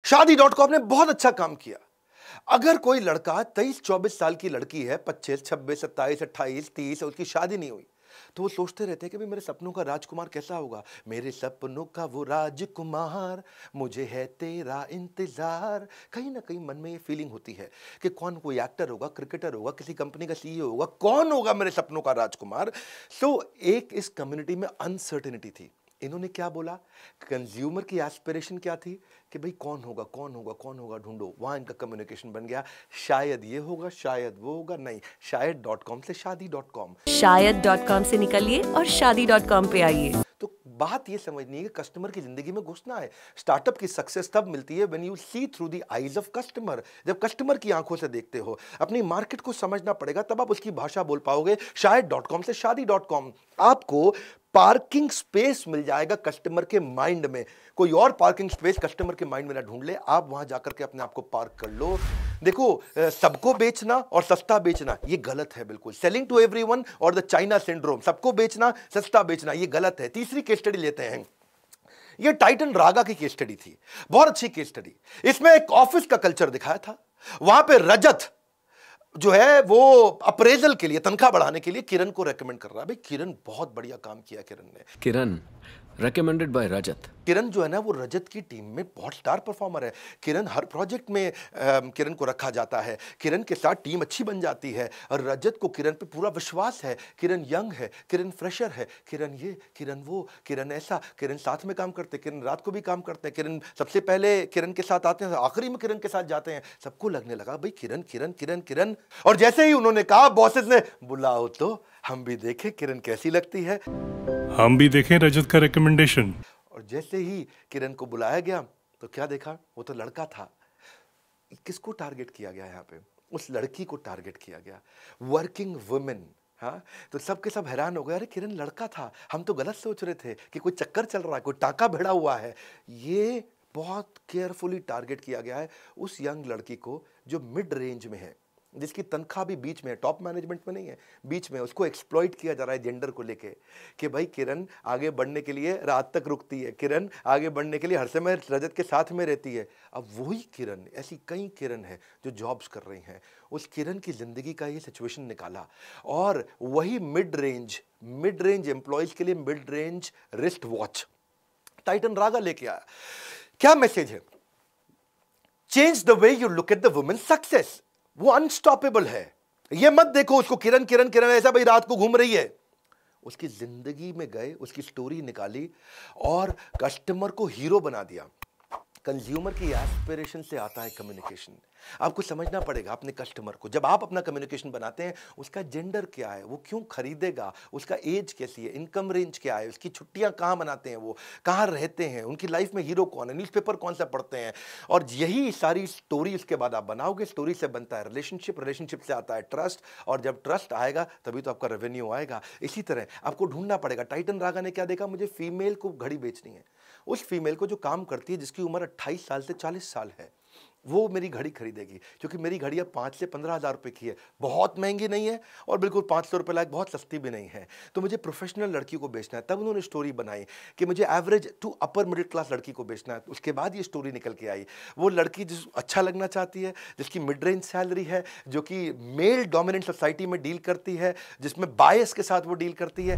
शादी.com ने बहुत अच्छा काम किया। अगर कोई लड़का 23-24 साल की लड़की है, 25, 26, 27, 28, 30, उसकी शादी नहीं हुई, तो वो सोचते रहते हैं कि भाई मेरे सपनों का राजकुमार कैसा होगा, मेरे सपनों का वो राजकुमार, मुझे है तेरा इंतजार। कहीं ना कहीं मन में ये फीलिंग होती है कि कौन, कोई एक्टर होगा, क्रिकेटर होगा, किसी कंपनी का सीईओ होगा, कौन होगा मेरे सपनों का राजकुमार। एक इस कम्युनिटी में अनसर्टेनिटी थी। इन्होंने क्या बोला, कंज्यूमर की एस्पिरेशन क्या थी कि भाई कौन होगा, कौन होगा, कौन होगा, ढूंढो। वहां इनका कम्युनिकेशन बन गया, शायद ये होगा, शायद वो होगा, नहीं, शायद.com से शादी.com। शायद.com से निकलिए और शादी.com पे आइए। तो बात ये समझनी है कि कस्टमर की जिंदगी में घुसना है। स्टार्टअप की सक्सेस तब मिलती है when you see through the eyes of customer. जब कस्टमर की आंखों से देखते हो, अपनी मार्केट को समझना पड़ेगा, तब आप उसकी भाषा बोल पाओगे। शायद.com से शादी.com। आपको पार्किंग स्पेस मिल जाएगा कस्टमर के माइंड में। कोई और पार्किंग स्पेस कस्टमर के माइंड में ना ढूंढ ले, आप वहां जाकर के अपने आप को पार्क कर लो। देखो, सबको बेचना और सस्ता बेचना ये गलत है बिल्कुल। सेलिंग टू एवरीवन और द चाइना सिंड्रोम, सबको बेचना, सस्ता बेचना, ये गलत है। तीसरी केस स्टडी लेते हैं। ये टाइटन रागा की केस स्टडी थी, बहुत अच्छी केस स्टडी। इसमें एक ऑफिस का कल्चर दिखाया था। वहां पे रजत जो है वो अप्रेजल के लिए, तनख्वाह बढ़ाने के लिए किरण को रेकमेंड कर रहा है। भाई किरण, बहुत बढ़िया काम किया किरण ने। किरण रेकमेंडेड बाय रजत। किरण जो है ना, वो रजत की टीम में बहुत स्टार परफॉर्मर है। किरण हर प्रोजेक्ट में किरण को रखा जाता है। किरण के साथ टीम अच्छी बन जाती है और रजत को किरण पे पूरा विश्वास है। किरण यंग है, किरण फ्रेशर है, किरण ये, किरण वो, किरण ऐसा। किरण साथ में काम करते, किरण रात को भी काम करते हैं। किरण सबसे पहले किरण के साथ आते हैं, आखिरी में किरण के साथ जाते हैं। सबको लगने लगा भाई किरण किरण किरण किरण। और जैसे ही उन्होंने कहा बॉसेस ने, बुलाओ तो हम भी देखें किरण कैसी लगती है, हम भी देखें रजत का रिकमेंडेशन। और जैसे ही किरण को बुलाया गया तो क्या देखा, वो तो लड़का था। किसको टारगेट किया गया यहाँ पे? उस लड़की को टारगेट किया गया, वर्किंग वुमेन। हाँ, तो सबके सब हैरान हो गए, अरे किरण लड़का था, हम तो गलत सोच रहे थे कि कोई चक्कर चल रहा है, कोई टाका भिड़ा हुआ है। ये बहुत केयरफुली टारगेट किया गया है उस यंग लड़की को जो मिड रेंज में है, जिसकी तनख्वाह भी बीच में है, टॉप मैनेजमेंट में नहीं है, बीच में। उसको एक्सप्लॉइट किया जा रहा है जेंडर को लेके कि भाई किरण आगे बढ़ने के लिए रात तक रुकती है, किरण आगे बढ़ने के लिए हर समय रजत के साथ में रहती है। अब वही किरण, ऐसी कई किरण है जो जॉब्स कर रही हैं, उस किरण की जिंदगी का ये सिचुएशन निकाला। और वही मिड रेंज एम्प्लॉयज के लिए mid range wrist watch Titan Raga लेके आया। क्या मैसेज है? Change the way you look at the women success. वो अनस्टॉपेबल है। ये मत देखो उसको किरण किरण किरण ऐसा भाई रात को घूम रही है। उसकी जिंदगी में गए, उसकी स्टोरी निकाली और कस्टमर को हीरो बना दिया। कंज्यूमर की एस्पिरेशन से आता है कम्युनिकेशन। आपको समझना पड़ेगा अपने कस्टमर को। जब आप अपना कम्युनिकेशन बनाते हैं, उसका जेंडर क्या है, वो क्यों खरीदेगा, उसका एज कैसी है, इनकम रेंज क्या है, उसकी छुट्टियां कहाँ मनाते हैं, वो कहाँ रहते हैं, उनकी लाइफ में हीरो कौन है, न्यूज़पेपर कौन सा पढ़ते हैं, और यही सारी स्टोरी उसके बाद आप बनाओगे। स्टोरी से बनता है रिलेशनशिप, रिलेशनशिप से आता है ट्रस्ट, और जब ट्रस्ट आएगा तभी तो आपका रेवेन्यू आएगा। इसी तरह आपको ढूंढना पड़ेगा। टाइटन रागा ने क्या देखा, मुझे फीमेल को घड़ी बेचनी है। उस फीमेल को जो काम करती है, जिसकी उम्र 28 साल से 40 साल है, वो मेरी घड़ी खरीदेगी, क्योंकि मेरी घड़ी अब 5 से 15 हज़ार रुपये की है, बहुत महंगी नहीं है और बिल्कुल 500 रुपये लायक बहुत सस्ती भी नहीं है। तो मुझे प्रोफेशनल लड़की को बेचना है। तब उन्होंने स्टोरी बनाई कि मुझे average to upper middle class लड़की को बेचना है। उसके बाद ये स्टोरी निकल के आई। वो लड़की जिस अच्छा लगना चाहती है, जिसकी मिड रेंज सैलरी है, जो कि मेल डोमिनेंट सोसाइटी में डील करती है, जिसमें बायस के साथ वो डील करती है।